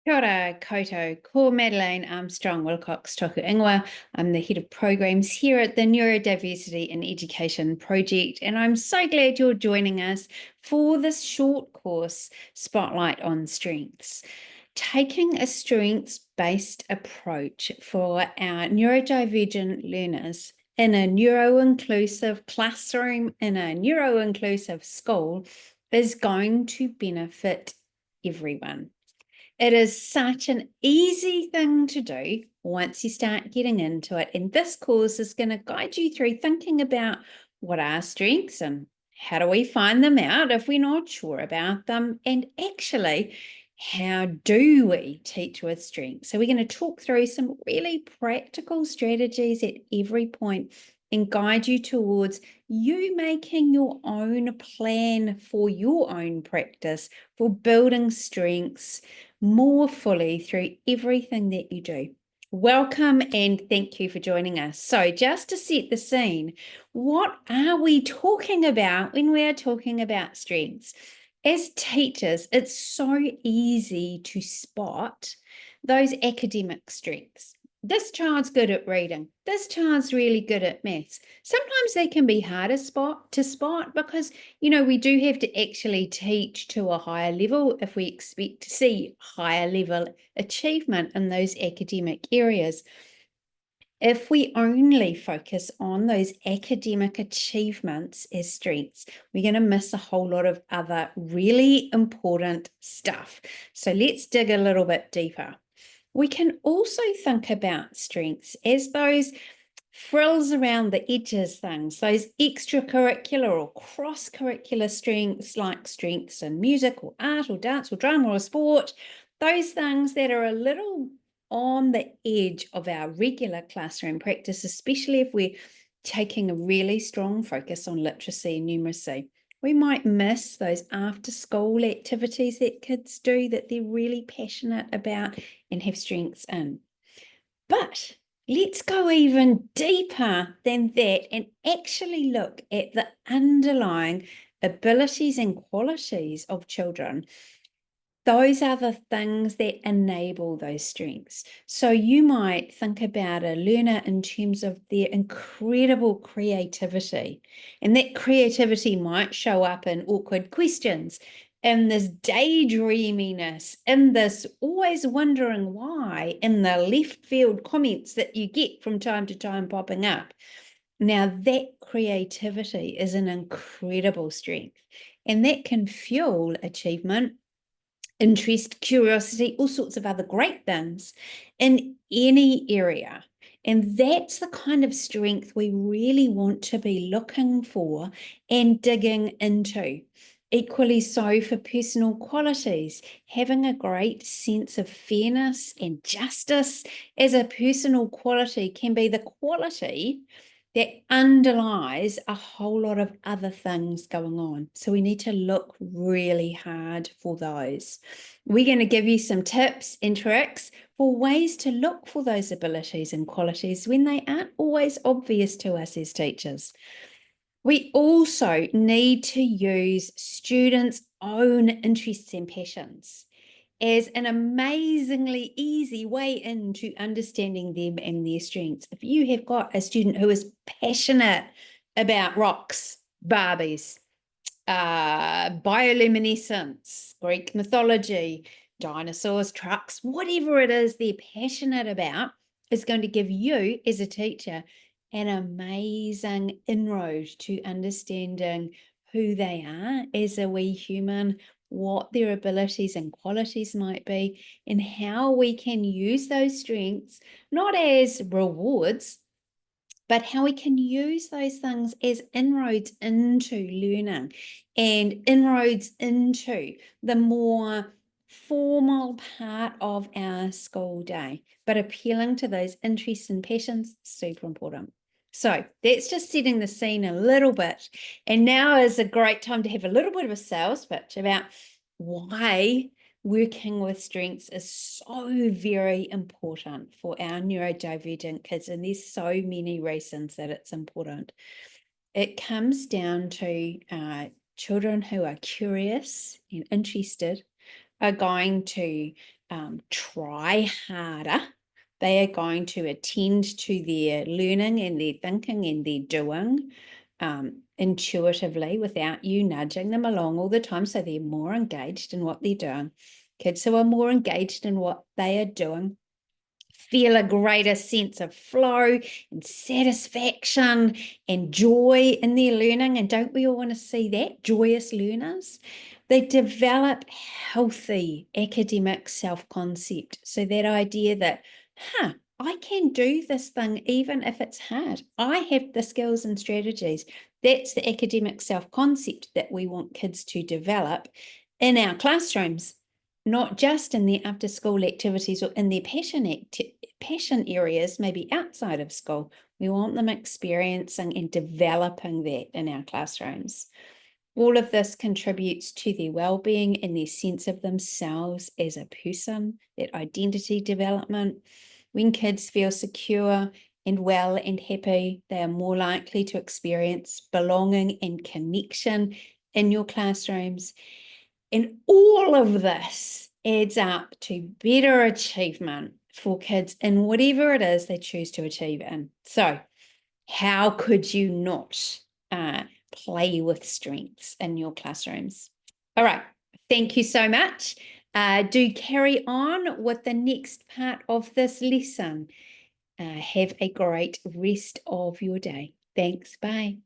Kia ora koutou, ko Madeleine Armstrong Wilcox toku ingoa. I'm the head of programs here at the Neurodiversity in Education Project, and I'm so glad you're joining us for this short course, Spotlight on Strengths. Taking a strengths-based approach for our neurodivergent learners in a neuro-inclusive classroom, in a neuro-inclusive school, is going to benefit everyone. It is such an easy thing to do once you start getting into it. And this course is going to guide you through thinking about what are strengths and how do we find them out if we're not sure about them, and actually, how do we teach with strengths? So we're going to talk through some really practical strategies at every point and guide you towards you making your own plan for your own practice for building strengths more fully through everything that you do. Welcome and thank you for joining us. So just to set the scene, what are we talking about when we are talking about strengths? As teachers, it's so easy to spot those academic strengths. This child's good at reading. This child's really good at maths. Sometimes they can be harder to spot because, we do have to actually teach to a higher level if we expect to see higher level achievement in those academic areas. If we only focus on those academic achievements as strengths, we're going to miss a whole lot of other really important stuff. So let's dig a little bit deeper. We can also think about strengths as those frills around the edges things, those extracurricular or cross-curricular strengths like strengths in music or art or dance or drama or sport, those things that are a little on the edge of our regular classroom practice, especially if we're taking a really strong focus on literacy and numeracy. We might miss those after-school activities that kids do that they're really passionate about and have strengths in. But let's go even deeper than that and actually look at the underlying abilities and qualities of children. Those are the things that enable those strengths. So you might think about a learner in terms of their incredible creativity, and that creativity might show up in awkward questions, in this daydreaminess, in this always wondering why, in the left field comments that you get from time to time popping up. Now, that creativity is an incredible strength, and that can fuel achievement, interest, curiosity, all sorts of other great things in any area. And that's the kind of strength we really want to be looking for and digging into. Equally so for personal qualities, having a great sense of fairness and justice as a personal quality can be the quality that underlies a whole lot of other things going on. So we need to look really hard for those. We're going to give you some tips and tricks for ways to look for those abilities and qualities when they aren't always obvious to us as teachers. We also need to use students' own interests and passions as an amazingly easy way into understanding them and their strengths. If you have got a student who is passionate about rocks, Barbies, bioluminescence, Greek mythology, dinosaurs, trucks, whatever it is they're passionate about, is going to give you as a teacher an amazing inroad to understanding who they are as a wee human, what their abilities and qualities might be, and how we can use those strengths, not as rewards, but how we can use those things as inroads into learning and inroads into the more formal part of our school day, but appealing to those interests and passions, super important. So that's just setting the scene a little bit. And now is a great time to have a little bit of a sales pitch about why working with strengths is so very important for our neurodivergent kids. And there's so many reasons that it's important. It comes down to children who are curious and interested are going to try harder. They are going to attend to their learning and their thinking and their doing intuitively without you nudging them along all the time. So they're more engaged in what they're doing. Kids who are more engaged in what they are doing feel a greater sense of flow and satisfaction and joy in their learning. And don't we all want to see that? Joyous learners. They develop healthy academic self-concept. So that idea that, I can do this thing even if it's hard. I have the skills and strategies. That's the academic self-concept that we want kids to develop in our classrooms, not just in their after-school activities or in their passion areas, maybe outside of school. We want them experiencing and developing that in our classrooms. All of this contributes to their well-being and their sense of themselves as a person, that identity development. When kids feel secure and well and happy, they are more likely to experience belonging and connection in your classrooms. And all of this adds up to better achievement for kids in whatever it is they choose to achieve in. So how could you not play with strengths in your classrooms? All right, thank you so much. Do carry on with the next part of this lesson. Have a great rest of your day. Thanks, bye.